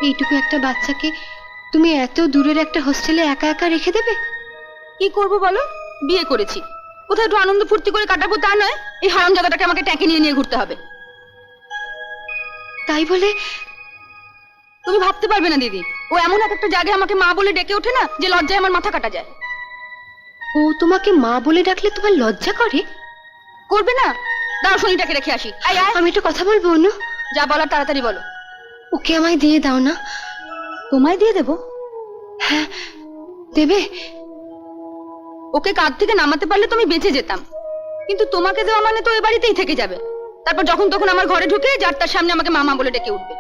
এইটুকু একটা বাচ্চাকে তুমি এত দূরের একটা হোস্টেলে একা একা রেখে দেবে? কি করবো বলো, বিয়ে করেছি, কোথায় একটু আনন্দ ফুর্তি করে কাটাবো তা নয়, এই হারামজাদাটাকে আমাকে ট্যাঁকে নিয়ে নিয়ে ঘুরতে হবে। তাই বলে তুমি ভাবতে পারবে না দিদি, ও এমন একটা জায়গায় আমাকে মা বলে ডেকে ওঠে না যে লজ্জায় আমার মাথা কাটা যায়। ও তোমাকে মা বলে ডাকলে তোমার লজ্জা করে? করবে না? দাও শনিটাকে রেখে আসি। আয় আয়, আমি একটু কথা বলবো অনু। যা বলার তাড়াতাড়ি বলো। ওকে আমায় দিয়ে দাও না। তোমায় দিয়ে দেবো? হ্যাঁ, দেবে? ওকে কাঁধ থেকে নামাতে পারলে তো আমি বেঁচে যেতাম, কিন্তু তোমাকে দেওয়া মানে তো এ বাড়িতেই থেকে যাবে। তারপর যখন তখন আমার ঘরে ঢুকে যার তার সামনে আমাকে মামা বলে ডেকে উঠবে।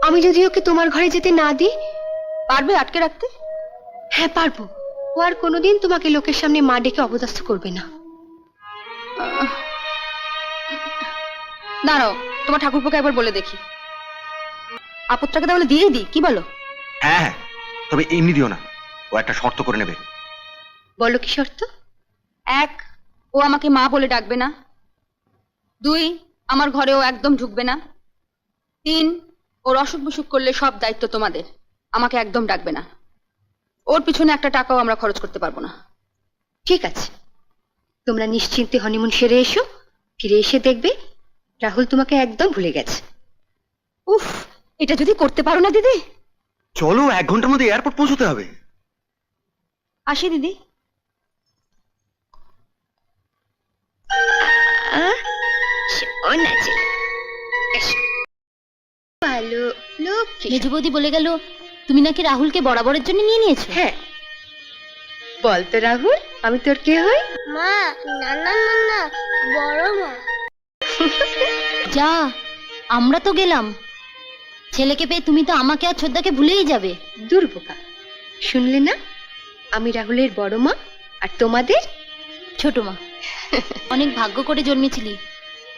আমি যদি ওকে তোমার ঘরে যেতে না দিই? পারবে আটকে রাখতে? হ্যাঁ পারবো। ও আর কোনোদিন তোমাকে লোকের সামনে মা ডেকে অপদস্থ করবে না। দাঁড়াও, তোমার ঠাকুরপোকে একবার বলে দেখি। আপদটাকে তাহলে দিয়েই দিই, কি বলো? হ্যাঁ হ্যাঁ, তবে এমনি দিও না, ও একটা শর্ত করে নেবে। বলো কি শর্ত? 1, ও আমাকে মা বলে ডাকবে না। 2, আমার ঘরে ও একদম ঢুকবে না। 3, ওর অসুখ বিসুখ করলে সব দায়িত্ব তোমাদের, আমাকে একদম ডাকবে না। ওর পিছনে একটা টাকাও আমরা খরচ করতে পারবো না। ঠিক আছে, তোমরা নিশ্চিন্তে হনিমুন সেরে এসো। ফিরে এসে দেখবে রাহুল তোমাকে একদম ভুলে গেছে। উফ, এটা যদি করতে পারো না দিদি। চলো, 1 ঘন্টার মধ্যে এয়ারপোর্ট পৌঁছতে হবে। আসি দিদি। ভালো লোক। মেজো বৌদি বলে গেল তুমি নাকি রাহুলকে বরাবরের জন্য নিয়ে নিয়েছো। হ্যাঁ, বল তো রাহুল, আমি তোর কে হই? মা, না না না না, বড় মা। যা, আমরা তো গেলাম, ছেলেকে পেয়ে তুমি তো আমাকে আর ছোদ্দাকে ভুলেই যাবে। দুর্বোকা, শুনলে না? আমি রাহুলের বড় মা আর তোমাদের ছোট মা। অনেক ভাগ্য করে জন্মেছিলি,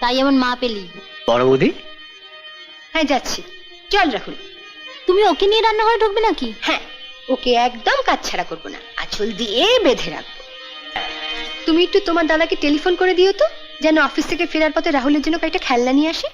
তাই এমন মা পেলি। বড় বৌদি, হ্যাঁ যাচ্ছি, চল রাহুল। তুমি ওকে নিয়ে রান্নাঘরে ঢুকবে নাকি? হ্যাঁ, ওকে একদম কাজ ছাড়া করবো না, আঁচল দিয়ে বেঁধে রাখবো। তুমি একটু তোমার দাদাকে টেলিফোন করে দিও তো, যেন অফিস থেকে ফেরার পথে রাহুলের জন্য কয়েকটা খেলনা নিয়ে আসে।